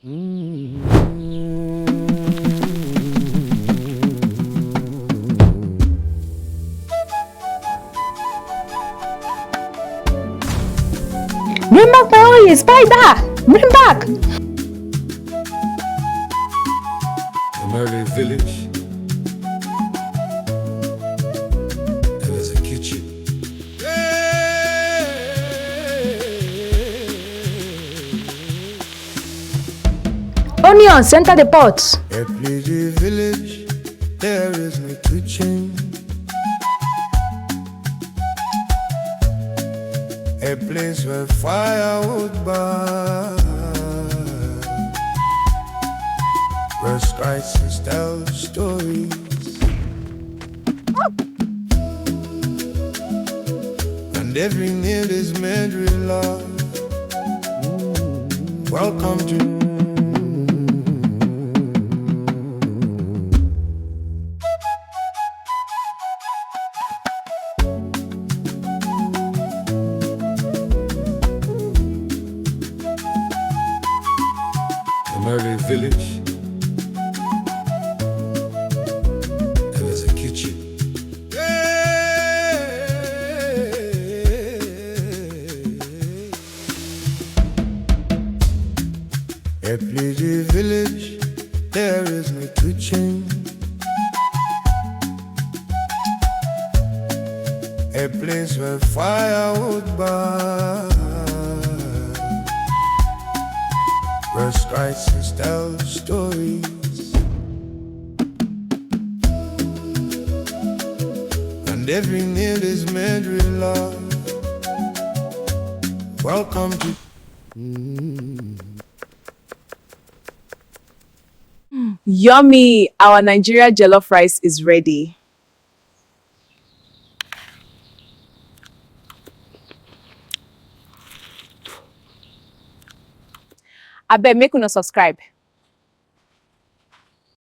Bring back my oil, spider! Bring back! From early village, there was a kitchen. Onions, enter the pot. At Village Village, there is no kitchen. A place where firewood burn, where spices tell stories, and every meal is made with love. Welcome to early village. There was a kitchen. At Village Village, there is no kitchen. A place where firewood burn, where spices tell stories, and every meal is made with love. Welcome to Yummy! Our Nigerian jollof rice is ready. Abeg, make una subscribe.